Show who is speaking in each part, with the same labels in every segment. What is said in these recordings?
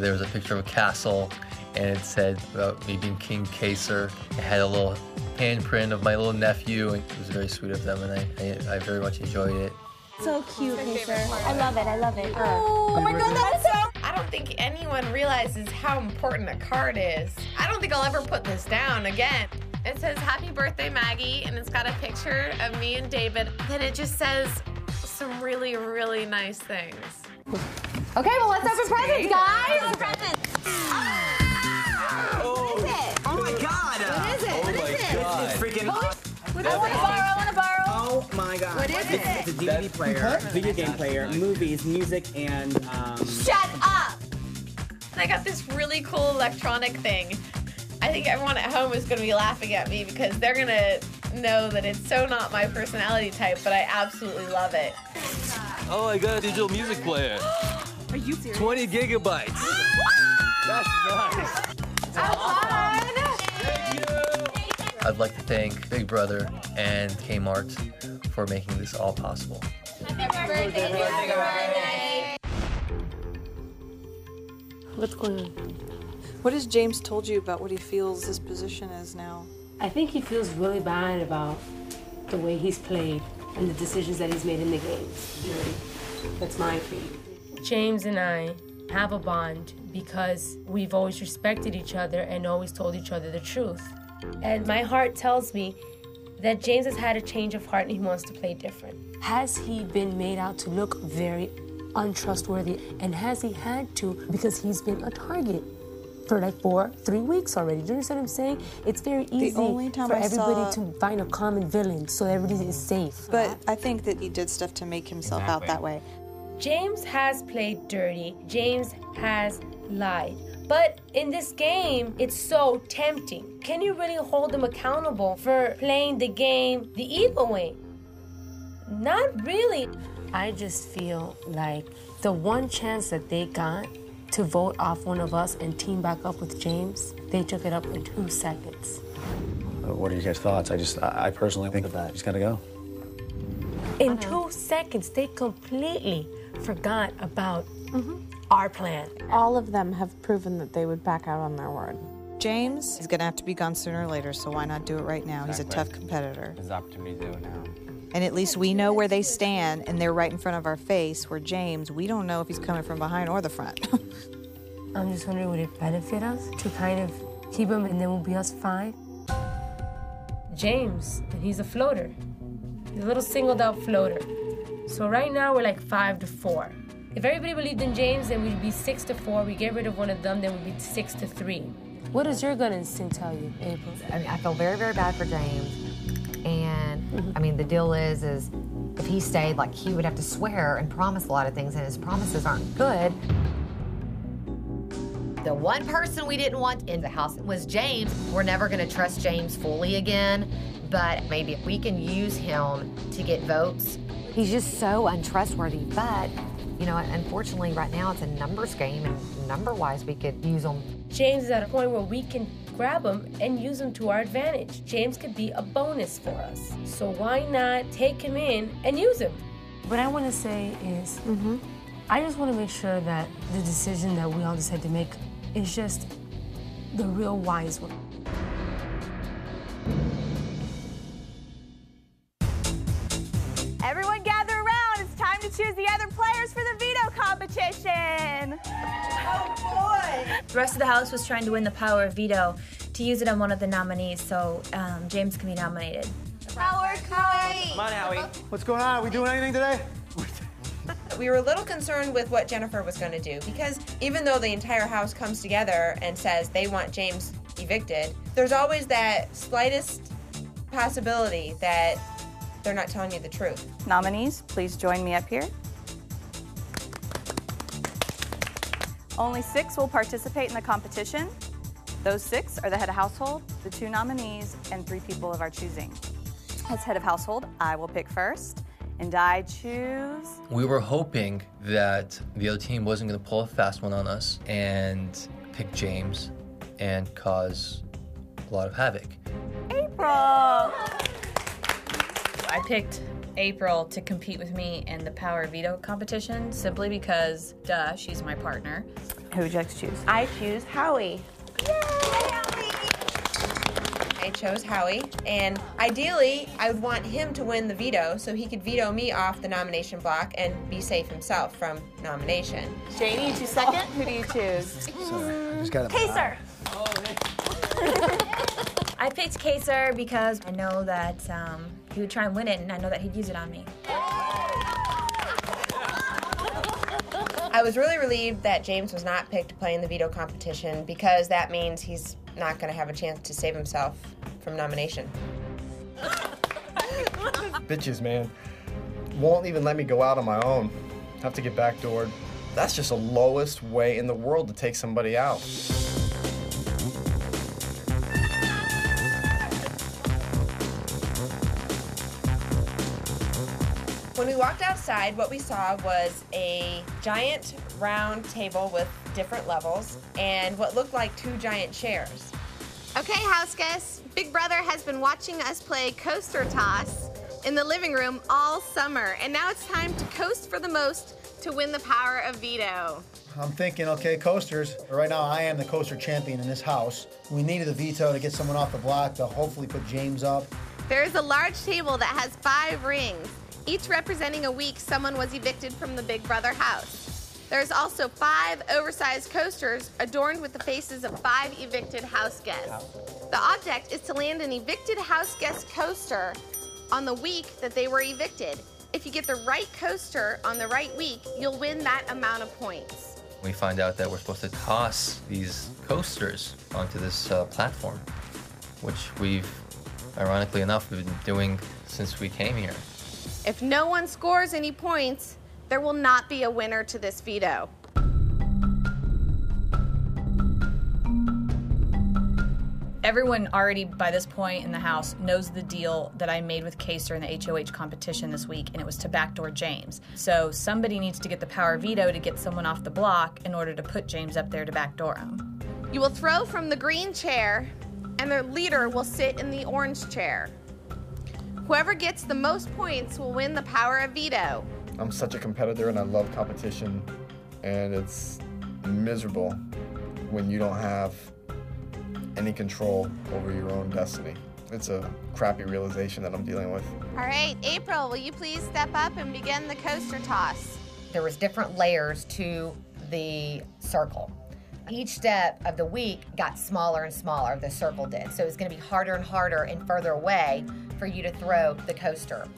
Speaker 1: There was a picture of a castle, and it said about me being King Kaser. It had a little handprint of my little nephew, and it was very sweet of them, and I very much enjoyed it.
Speaker 2: So cute, Kaser. I love it, I love it.
Speaker 3: Oh my God, that's so...
Speaker 4: I don't think anyone realizes how important a card is. I don't think I'll ever put this down again. It says, "Happy birthday, Maggie," and it's got a picture of me and David. Then it just says some really, really nice things.
Speaker 3: Okay, well, let's open presents, guys.
Speaker 2: Open presents.
Speaker 3: What is it?
Speaker 5: Oh my God!
Speaker 3: What is it? What is it?
Speaker 5: It's freaking.
Speaker 3: I want to borrow.
Speaker 5: Oh my God!
Speaker 3: What is it?
Speaker 5: It's a DVD player, video game player, movies, music, and
Speaker 3: Shut up!
Speaker 4: I got this really cool electronic thing. I think everyone at home is going to be laughing at me because they're going to know that it's so not my personality type, but I absolutely love it.
Speaker 6: Oh, I got a digital music player.
Speaker 3: Are you serious?
Speaker 6: 20 gigabytes. That's nice.
Speaker 3: How fun!
Speaker 6: Thank you.
Speaker 1: I'd like to thank Big Brother and Kmart for making this all possible.
Speaker 2: Happy birthday.
Speaker 7: What's going on?
Speaker 8: What has James told you about what he feels his position is now?
Speaker 7: I think he feels really bad about the way he's played and the decisions that he's made in the games. That's my opinion.
Speaker 9: James and I have a bond because we've always respected each other and always told each other the truth. And my heart tells me that James has had a change of heart and he wants to play different.
Speaker 7: Has he been made out to look very untrustworthy? And has he had to because he's been a target for like 3 weeks already? Do you understand what I'm saying? It's very easy for everybody to find a common villain so everybody is safe.
Speaker 8: But I think that he did stuff to make himself out that way.
Speaker 9: James has played dirty. James has lied. But in this game, it's so tempting. Can you really hold him accountable for playing the game the evil way? Not really.
Speaker 7: I just feel like the one chance that they got to vote off one of us and team back up with James, they took it up in 2 seconds.
Speaker 10: What are your guys' thoughts? I personally think that he's got to go.
Speaker 9: In 2 seconds, they completely forgot about our plan.
Speaker 2: All of them have proven that they would back out on their word.
Speaker 8: James is going to have to be gone sooner or later, so why not do it right now? He's a tough competitor.
Speaker 5: There's opportunity to do it now.
Speaker 8: And at least we know where they stand, and they're right in front of our face, where James, we don't know if he's coming from behind or the front.
Speaker 7: I'm just wondering, would it benefit us to kind of keep him and then we'll be us 5?
Speaker 9: James, he's a floater. He's a little singled out floater. So right now we're like 5-4. If everybody believed in James, then we'd be 6-4. We get rid of one of them, then we'd be 6-3.
Speaker 7: What does your gut instinct tell you, April?
Speaker 3: I mean, I feel very, very bad for James. And I mean, the deal is if he stayed, like, he would have to swear and promise a lot of things, and his promises aren't good. The one person we didn't want in the house was James. We're never going to trust James fully again, but maybe if we can use him to get votes. He's just so untrustworthy, but, you know, unfortunately right now it's a numbers game, and number-wise we could use him.
Speaker 9: James is at a point where we can grab him and use him to our advantage. James could be a bonus for us. So why not take him in and use him?
Speaker 7: What I want to say is, I just want to make sure that the decision that we all decide to make is just the real wise one.
Speaker 3: Everyone gather around. It's time to choose the other players for the veto competition.
Speaker 11: Oh boy! The rest of the house was trying to win the power of veto to use it on one of the nominees, so James can be nominated.
Speaker 3: Power kite!
Speaker 5: Come on, Howie.
Speaker 10: What's going on? Are we doing anything today?
Speaker 4: We were a little concerned with what Jennifer was going to do because even though the entire house comes together and says they want James evicted, there's always that slightest possibility that they're not telling you the truth.
Speaker 12: Nominees, please join me up here. Only 6 will participate in the competition. Those 6 are the head of household, the 2 nominees, and 3 people of our choosing. As head of household, I will pick first, and I choose...
Speaker 1: We were hoping that the other team wasn't going to pull a fast one on us and pick James and cause a lot of havoc.
Speaker 12: April!
Speaker 11: I picked April to compete with me in the power veto competition simply because, duh, she's my partner.
Speaker 12: Who would you like to choose?
Speaker 4: I choose Howie. I chose Howie, and ideally, I would want him to win the veto so he could veto me off the nomination block and be safe himself from nomination.
Speaker 12: Janie, you choose second. Who do you choose?
Speaker 10: Sorry, I just got
Speaker 12: Kaser. I picked Kaser because I know that he would try and win it, and I know that he'd use it on me.
Speaker 4: I was really relieved that James was not picked to play in the veto competition because that means he's not going to have a chance to save himself from nomination.
Speaker 13: Bitches, man. Won't even let me go out on my own. Have to get backdoored. That's just the lowest way in the world to take somebody out.
Speaker 4: When we walked outside, what we saw was a giant round table with different levels and what looked like 2 giant chairs.
Speaker 14: Okay, house guests, Big Brother has been watching us play coaster toss in the living room all summer, and now it's time to coast for the most to win the power of veto.
Speaker 10: I'm thinking, okay, coasters. Right now, I am the coaster champion in this house. We needed a veto to get someone off the block to hopefully put James up.
Speaker 14: There is a large table that has 5 rings, each representing a week someone was evicted from the Big Brother house. There's also 5 oversized coasters adorned with the faces of 5 evicted house guests. The object is to land an evicted house guest coaster on the week that they were evicted. If you get the right coaster on the right week, you'll win that amount of points.
Speaker 1: We find out that we're supposed to toss these coasters onto this platform, which we've, ironically enough, been doing since we came here.
Speaker 14: If no one scores any points, there will not be a winner to this veto.
Speaker 11: Everyone already, by this point in the house, knows the deal that I made with Kaser in the HOH competition this week, and it was to backdoor James. So somebody needs to get the power veto to get someone off the block in order to put James up there to backdoor him.
Speaker 14: You will throw from the green chair, and their leader will sit in the orange chair. Whoever gets the most points will win the power of veto.
Speaker 13: I'm such a competitor and I love competition, and it's miserable when you don't have any control over your own destiny. It's a crappy realization that I'm dealing with.
Speaker 14: All right, April, will you please step up and begin the coaster toss?
Speaker 3: There was different layers to the circle. Each step of the week got smaller and smaller, the circle did. So it's going to be harder and harder and further away for you to throw the coaster.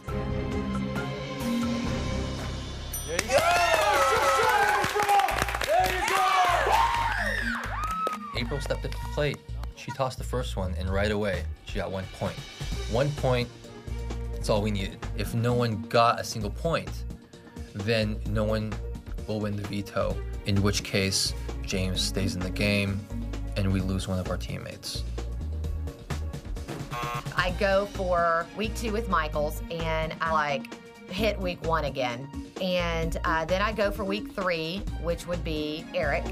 Speaker 6: There you go! There you go!
Speaker 1: April stepped up to the plate. She tossed the first one, and right away, she got 1 point. 1 point, that's all we needed. If no one got a single point, then no one will win the veto, in which case, James stays in the game, and we lose one of our teammates.
Speaker 3: I go for week 2 with Michaels, and I hit week 1 again. And then I go for week 3, which would be Eric.